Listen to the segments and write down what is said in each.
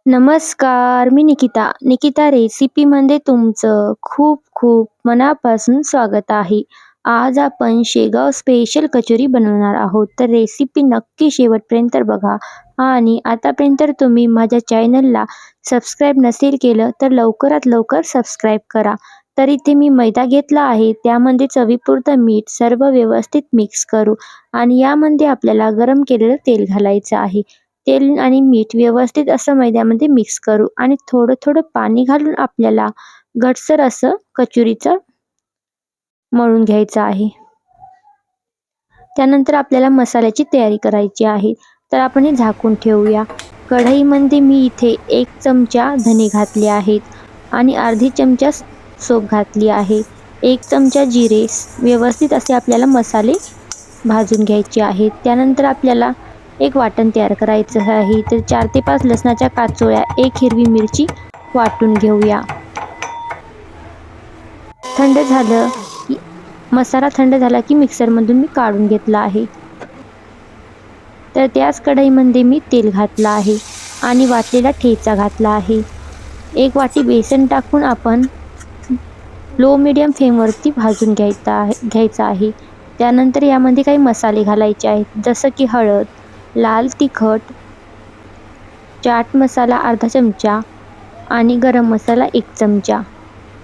नमस्कार, मी निकिता. निकिता रेसिपीमध्ये तुमचं खूप खूप मनापासून स्वागत आहे. आज आपण शेगाव स्पेशल कचोरी बनवणार आहोत. तर रेसिपी नक्की शेवटपर्यंत बघा आणि आतापर्यंत तुम्ही माझ्या चॅनलला सबस्क्राईब नसेल केलं तर लवकरात लवकर सबस्क्राईब करा. तर इथे मी मैदा घेतला आहे, त्यामध्ये चवीपुरतं मीठ सर्व व्यवस्थित मिक्स करू आणि यामध्ये आपल्याला गरम केलेलं तेल घालायचं आहे. तेल आणि मीठ व्यवस्थित असं मैद्यामध्ये मिक्स करू आणि थोडं थोडं पाणी घालून आपल्याला घट्टसर असं कचोरीचं मळून घ्यायचं आहे. त्यानंतर आपल्याला मसाल्याची तयारी करायची आहे. तर आपण हे झाकून ठेवूया. कढईमध्ये मी इथे 1 चमचा धने घातले आहेत आणि अर्धी चमचा सोप घातली आहे. 1 चमचा जिरे व्यवस्थित असे आपल्याला मसाले भाजून घ्यायचे आहेत. त्यानंतर आपल्याला एक वाटण तयार करायचं आहे. तर 4 ते 5 लसणाच्या काचोळ्या, 1 हिरवी मिरची वाटून घेऊया. थंड झालं की मसाला थंड झाला की मिक्सरमधून मी काढून घेतला आहे. तर त्याच कढईमध्ये मी तेल घातलं आहे आणि वाटलेला ठेचा घातला आहे. 1 वाटी बेसन टाकून आपण लो मीडियम फ्लेमवरती भाजून घ्यायचं आहे. त्यानंतर यामध्ये काही मसाले घालायचे आहेत, जसं की हळद, लाल तिखट, चाट मसाला अर्धा चमचा आणि गरम मसाला 1 चमचा,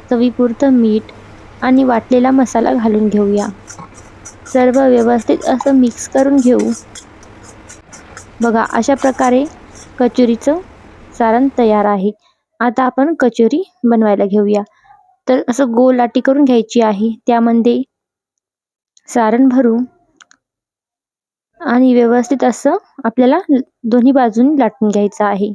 चवीपुरतं मीठ आणि वाटलेला मसाला घालून घेऊया. सर्व व्यवस्थित असं मिक्स करून घेऊ. बघा, अशा प्रकारे कचोरीचं सारण तयार आहे. आता आपण कचोरी बनवायला घेऊया. तर असं गोल लाटी करून घ्यायची आहे. त्यामध्ये सारण भरू आणि व्यवस्थित असं आपल्याला दोन्ही बाजूंनी लाटून घ्यायचं आहे.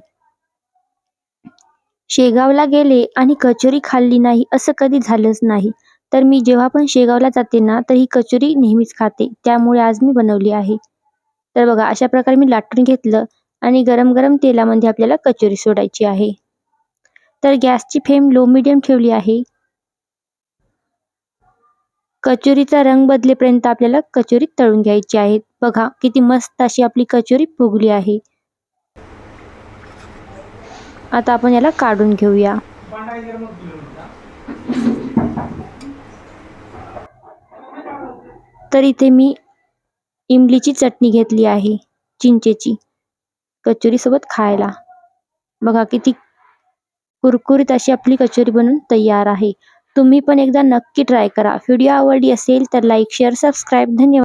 शेगावला गेले आणि कचोरी खाल्ली नाही असं कधी झालंच नाही. तर मी जेव्हा पण शेगावला जाते ना, तर ही कचोरी नेहमीच खाते. त्यामुळे आज मी बनवली आहे. तर बघा, अशा प्रकारे मी लाटून घेतलं आणि गरम गरम तेलामध्ये आपल्याला कचोरी सोडायची आहे. तर गॅसची फ्लेम लो मीडियम ठेवली आहे. कचोरीचा रंग बदलेपर्यंत आपल्याला कचोरी तळून घ्यायची आहे. बघा, किती मस्त अशी आपली कचोरी फुगली आहे. आता आपण याला काढून घेऊया. तर इथे मी इमलीची चटणी घेतली आहे, चिंचेची, कचोरी सोबत खायला. बघा, किती कुरकुरीत अशी आपली कचोरी बनून तयार आहे. तुम्ही पण एकदा नक्की ट्राय करा. व्हिडिओ आवडली असेल तर लाईक, शेअर, सबस्क्राईब. धन्यवाद.